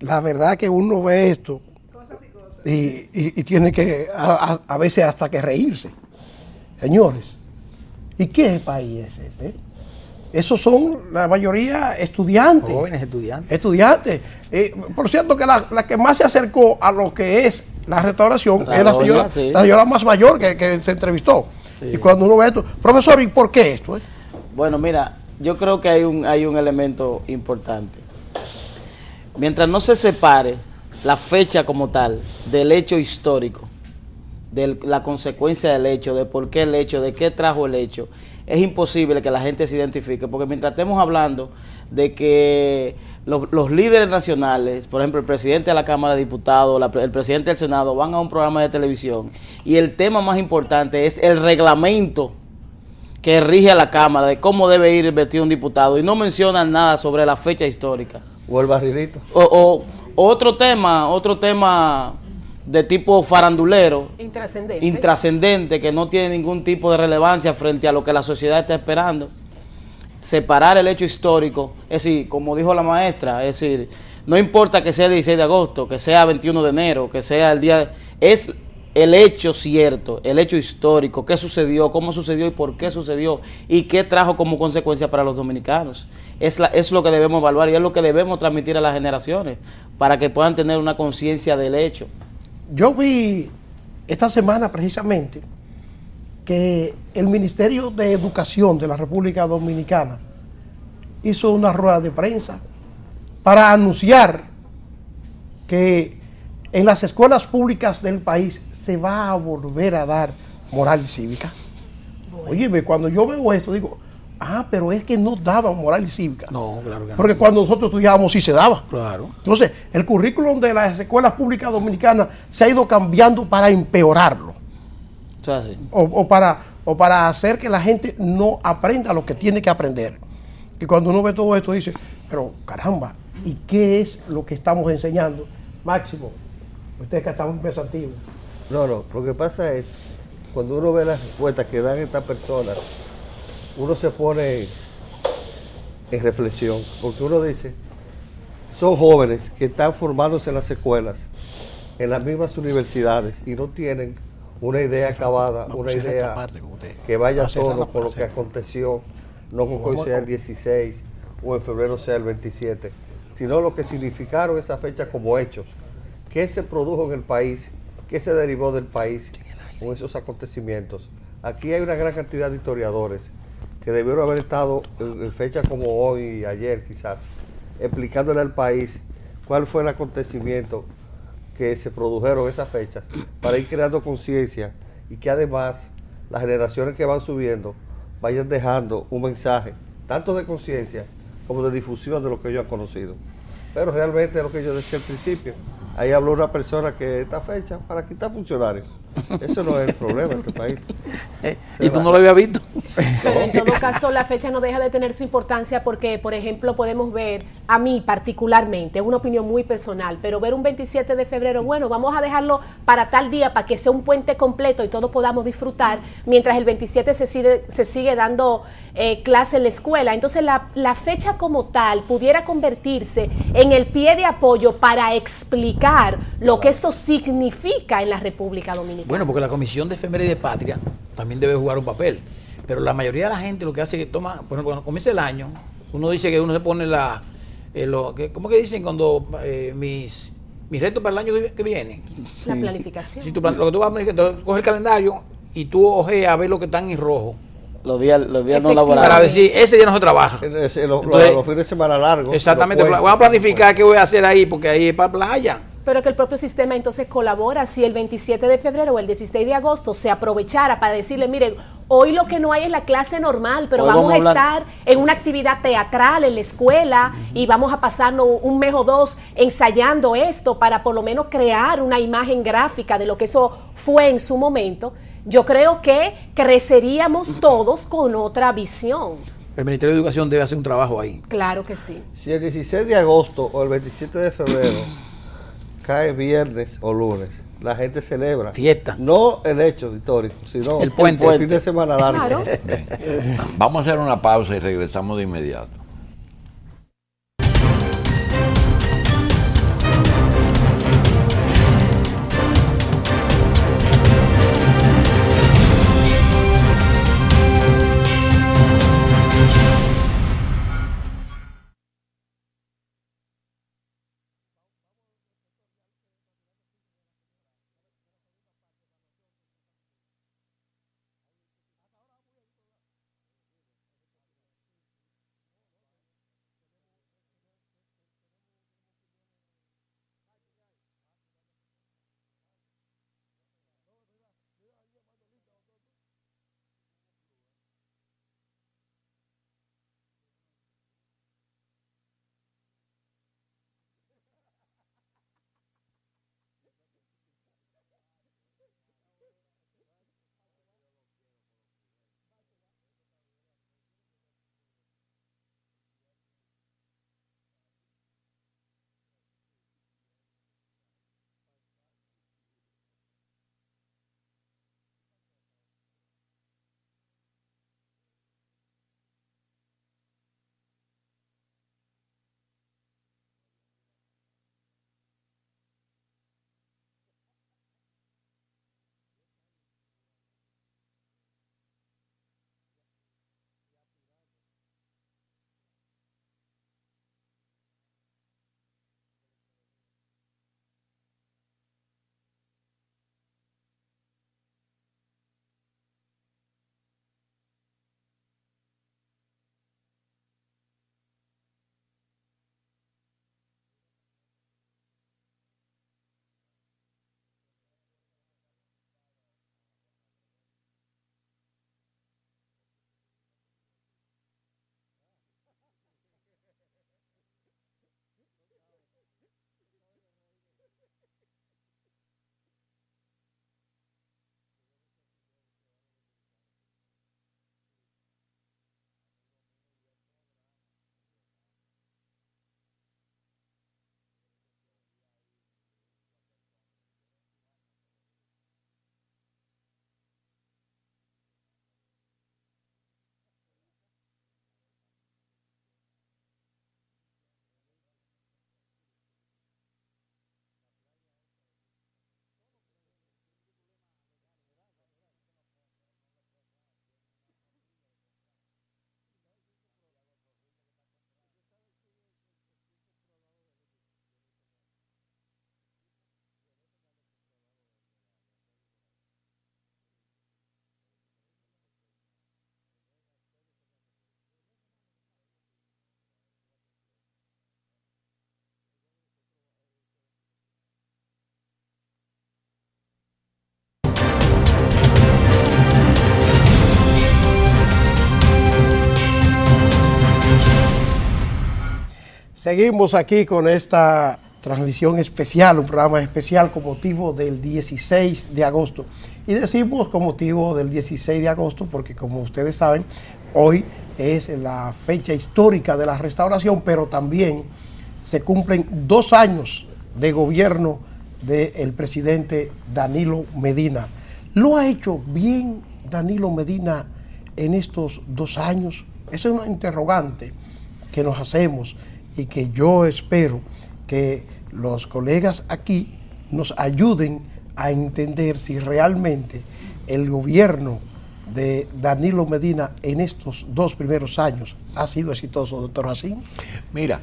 La verdad que uno ve esto y tiene que a veces hasta que reírse. Señores, ¿y qué país es este? Esos son la mayoría estudiantes. Jóvenes estudiantes. Estudiantes. Por cierto que la que más se acercó a lo que es la restauración es la señora más mayor que se entrevistó. Sí. Y cuando uno ve esto, profesor, ¿y por qué esto? Bueno, mira, yo creo que hay un elemento importante. Mientras no se separe la fecha como tal del hecho histórico, de la consecuencia del hecho, de por qué el hecho, de qué trajo el hecho, es imposible que la gente se identifique, porque mientras estemos hablando de que los líderes nacionales, por ejemplo el presidente de la Cámara de Diputados, el presidente del Senado, van a un programa de televisión y el tema más importante es el reglamento que rige a la Cámara, de cómo debe ir vestido un diputado, y no mencionan nada sobre la fecha histórica. O el barrilito. O otro tema de tipo farandulero, intrascendente, que no tiene ningún tipo de relevancia frente a lo que la sociedad está esperando. Separar el hecho histórico, es decir, como dijo la maestra, es decir, no importa que sea el 16 de agosto, que sea 21 de enero, que sea el día, es el hecho cierto, el hecho histórico, qué sucedió, cómo sucedió y por qué sucedió y qué trajo como consecuencia para los dominicanos. Es lo que debemos evaluar y es lo que debemos transmitir a las generaciones para que puedan tener una conciencia del hecho. Yo vi esta semana precisamente que el Ministerio de Educación de la República Dominicana hizo una rueda de prensa para anunciar que en las escuelas públicas del país se va a volver a dar moral y cívica. Oye, cuando yo veo esto digo, pero es que no daban moral y cívica. No, claro que no. Porque cuando nosotros estudiábamos sí se daba. Claro. Entonces, el currículum de las escuelas públicas dominicanas se ha ido cambiando para empeorarlo. O sea, sí. O para hacer que la gente no aprenda lo que tiene que aprender. Y cuando uno ve todo esto dice, pero caramba, ¿y qué es lo que estamos enseñando? Máximo, usted que está muy pensativo. No, lo que pasa es, cuando uno ve las respuestas que dan estas personas, uno se pone en reflexión, porque uno dice, son jóvenes que están formándose en las escuelas, en las mismas universidades, y no tienen una idea acabada, una idea que vaya a tono con lo que aconteció, no con que hoy sea el 16 o en febrero sea el 27, sino lo que significaron esa fecha como hechos, qué se produjo en el país, qué se derivó del país con esos acontecimientos. Aquí hay una gran cantidad de historiadores que debieron haber estado en fechas como hoy y ayer quizás, explicándole al país cuál fue el acontecimiento que se produjeron esas fechas para ir creando conciencia y que además las generaciones que van subiendo vayan dejando un mensaje tanto de conciencia como de difusión de lo que ellos han conocido. Pero realmente es lo que yo decía al principio, ahí habló una persona que esta fecha para quitar funcionarios. Eso no es el problema en este país. ¿Y tú no lo habías visto? Pero en todo caso la fecha no deja de tener su importancia porque, por ejemplo, podemos ver, a mí particularmente, es una opinión muy personal, pero ver un 27 de febrero, bueno, vamos a dejarlo para tal día, para que sea un puente completo y todos podamos disfrutar, mientras el 27 se sigue dando clase en la escuela. Entonces la fecha como tal pudiera convertirse en el pie de apoyo para explicar lo que eso significa en la República Dominicana. Bueno, porque la Comisión de Efemérides Patria también debe jugar un papel. Pero la mayoría de la gente lo que hace es que toma, por ejemplo, cuando comienza el año, uno dice que uno se pone ¿cómo que dicen cuando mis retos para el año que viene? La planificación. Si lo que tú vas a hacer, coges el calendario y tú ojeas a ver lo que están en rojo. Los días no laborables. Para decir, ese día no se trabaja. Los fines de semana largos. Exactamente, voy a planificar qué voy a hacer ahí, porque ahí es para playa. Pero que el propio sistema entonces colabora. Si el 27 de febrero o el 16 de agosto se aprovechara para decirle, miren, hoy lo que no hay es la clase normal, pero vamos a estar en una actividad teatral en la escuela y vamos a pasarnos un mes o dos ensayando esto para por lo menos crear una imagen gráfica de lo que eso fue en su momento, yo creo que creceríamos todos con otra visión. El Ministerio de Educación debe hacer un trabajo ahí. Claro que sí. Si el 16 de agosto o el 27 de febrero cae viernes o lunes, la gente celebra. Fiesta. No el hecho histórico, sino el puente. El fin de semana largo. Claro. Vamos a hacer una pausa y regresamos de inmediato. Seguimos aquí con esta transmisión especial, un programa especial con motivo del 16 de agosto. Y decimos con motivo del 16 de agosto porque, como ustedes saben, hoy es la fecha histórica de la restauración, pero también se cumplen 2 años de gobierno del presidente Danilo Medina. ¿Lo ha hecho bien Danilo Medina en estos 2 años? Esa es una interrogante que nos hacemos y que yo espero que los colegas aquí nos ayuden a entender si realmente el gobierno de Danilo Medina en estos 2 primeros años ha sido exitoso, doctor Jacín. Mira,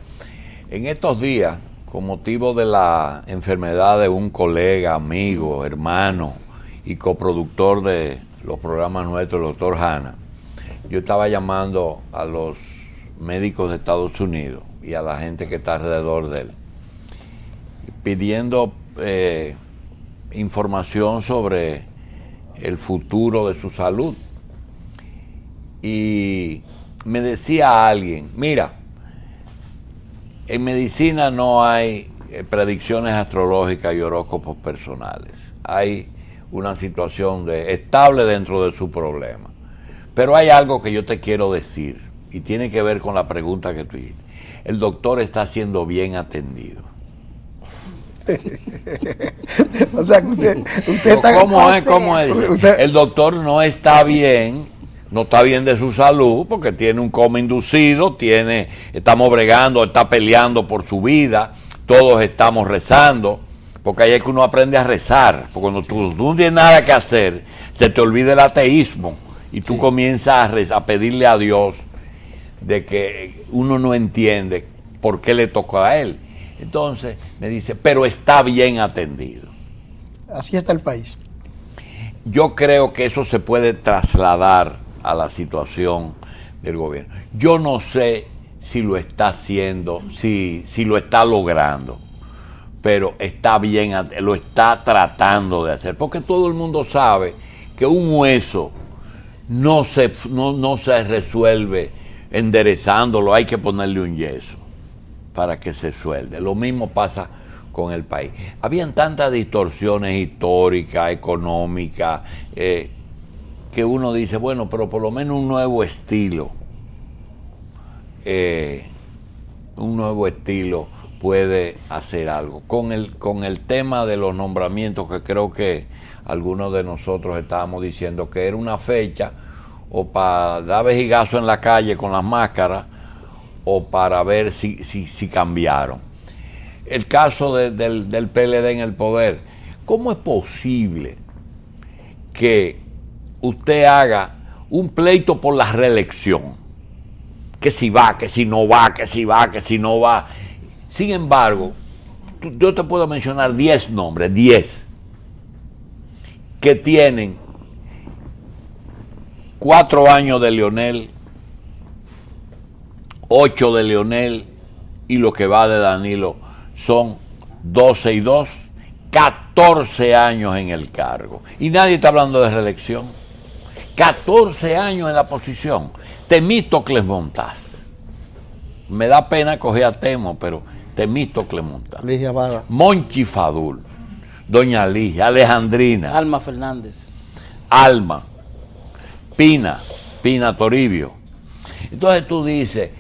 en estos días, con motivo de la enfermedad de un colega, amigo, hermano y coproductor de los programas nuestros, el doctor Hanna, yo estaba llamando a los médicos de Estados Unidos y a la gente que está alrededor de él, pidiendo información sobre el futuro de su salud. Y me decía alguien, mira, en medicina no hay predicciones astrológicas y horóscopos personales. Hay una situación estable dentro de su problema. Pero hay algo que yo te quiero decir y tiene que ver con la pregunta que tú hiciste. El doctor está siendo bien atendido. O sea, usted está... ¿Cómo es? El doctor no está bien, no está bien de su salud porque tiene un coma inducido, estamos bregando, está peleando por su vida, todos estamos rezando, porque ahí es que uno aprende a rezar, porque cuando tú no tienes nada que hacer, se te olvida el ateísmo y tú comienzas a pedirle a Dios de que uno no entiende por qué le tocó a él. Entonces me dice, pero está bien atendido. Así está el país. Yo creo que eso se puede trasladar a la situación del gobierno. Yo no sé si lo está haciendo, si lo está logrando, pero está bien, lo está tratando de hacer, porque todo el mundo sabe que un hueso no se resuelve enderezándolo, hay que ponerle un yeso para que se suelde. Lo mismo pasa con el país. Habían tantas distorsiones históricas, económicas, que uno dice, bueno, pero por lo menos un nuevo estilo puede hacer algo. Con el tema de los nombramientos, que creo que algunos de nosotros estábamos diciendo que era una fecha o para dar vejigazo en la calle con las máscaras o para ver si cambiaron. El caso del PLD en el poder, ¿cómo es posible que usted haga un pleito por la reelección? Que si va, que si no va, que si va, que si no va. Sin embargo, yo te puedo mencionar 10 nombres, 10, que tienen 4 años de Leonel, 8 de Leonel, y lo que va de Danilo son 12 y 2, 14 años en el cargo. Y nadie está hablando de reelección. 14 años en la posición. Temístocles Montaz. Me da pena coger a Temo, pero Temístocles Montaz. Ligia Vada. Monchi Fadul. Doña Ligia, Alejandrina. Alma Fernández. Alma. Pina Toribio. Entonces tú dices,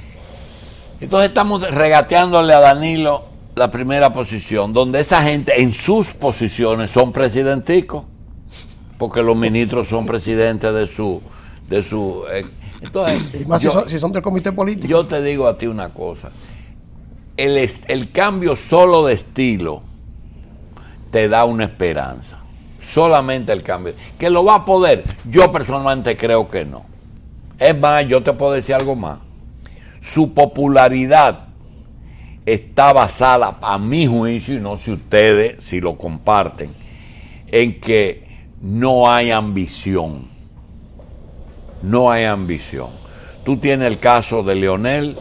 entonces estamos regateándole a Danilo la primera posición, donde esa gente en sus posiciones son presidenticos, porque los ministros son presidentes de su entonces, y más si son del comité político. Yo te digo a ti una cosa, el cambio solo de estilo te da una esperanza, solamente el cambio. ¿Que lo va a poder? Yo personalmente creo que no. Es más, yo te puedo decir algo más. Su popularidad está basada, a mi juicio, y no sé ustedes si lo comparten, en que no hay ambición. No hay ambición. Tú tienes el caso de Leonel,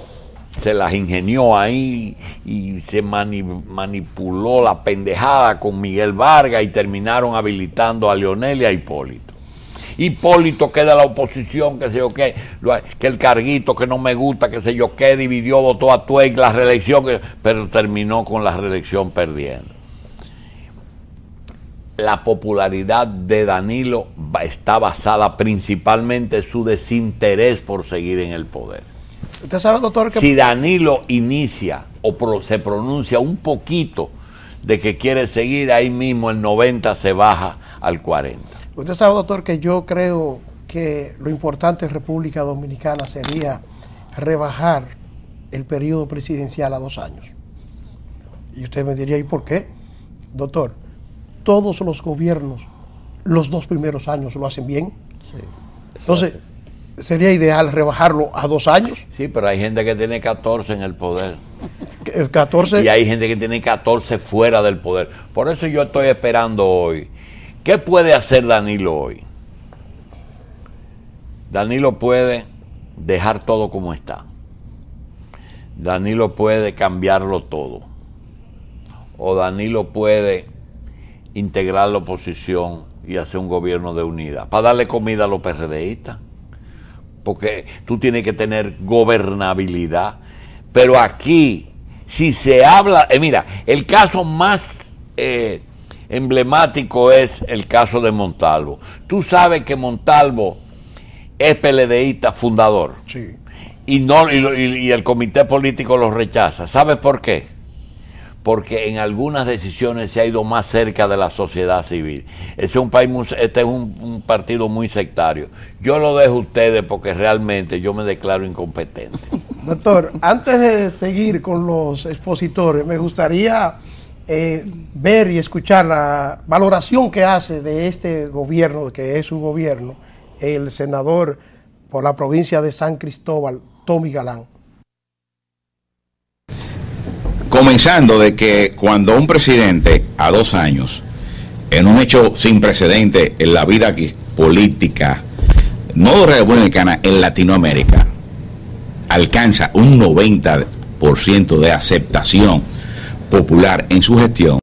se las ingenió ahí y se manipuló la pendejada con Miguel Vargas y terminaron habilitando a Leonel y a Hipólito. Hipólito, que de la oposición, que sé yo qué, que el carguito que no me gusta, que sé yo qué, dividió, votó a Tuey, la reelección, pero terminó con la reelección perdiendo. La popularidad de Danilo está basada principalmente en su desinterés por seguir en el poder. Usted sabe, doctor, que si Danilo inicia o se pronuncia un poquito de que quiere seguir, ahí mismo el 90 se baja al 40. Usted sabe, doctor, que yo creo que lo importante en República Dominicana sería rebajar el periodo presidencial a 2 años. Y usted me diría, ¿y por qué? Doctor, todos los gobiernos, los 2 primeros años lo hacen bien. Sí. Entonces, sería ideal rebajarlo a 2 años. Sí, pero hay gente que tiene 14 en el poder. 14. Y hay gente que tiene 14 fuera del poder. Por eso yo estoy esperando hoy. ¿Qué puede hacer Danilo hoy? Danilo puede dejar todo como está. Danilo puede cambiarlo todo. O Danilo puede integrar la oposición y hacer un gobierno de unidad para darle comida a los PRDistas. Porque tú tienes que tener gobernabilidad. Pero aquí, si se habla, mira, el caso más emblemático es el caso de Montalvo. Tú sabes que Montalvo es PLDista fundador. Sí. Y el comité político lo rechaza. ¿Sabes por qué? Porque en algunas decisiones se ha ido más cerca de la sociedad civil. Este es un partido muy sectario. Yo lo dejo a ustedes porque realmente yo me declaro incompetente. Doctor, antes de seguir con los expositores, me gustaría ver y escuchar la valoración que hace de este gobierno, que es su gobierno, el senador por la provincia de San Cristóbal, Tommy Galán. Comenzando de que cuando un presidente a 2 años, en un hecho sin precedente en la vida política, no de la República Dominicana, en Latinoamérica, alcanza un 90% de aceptación popular en su gestión,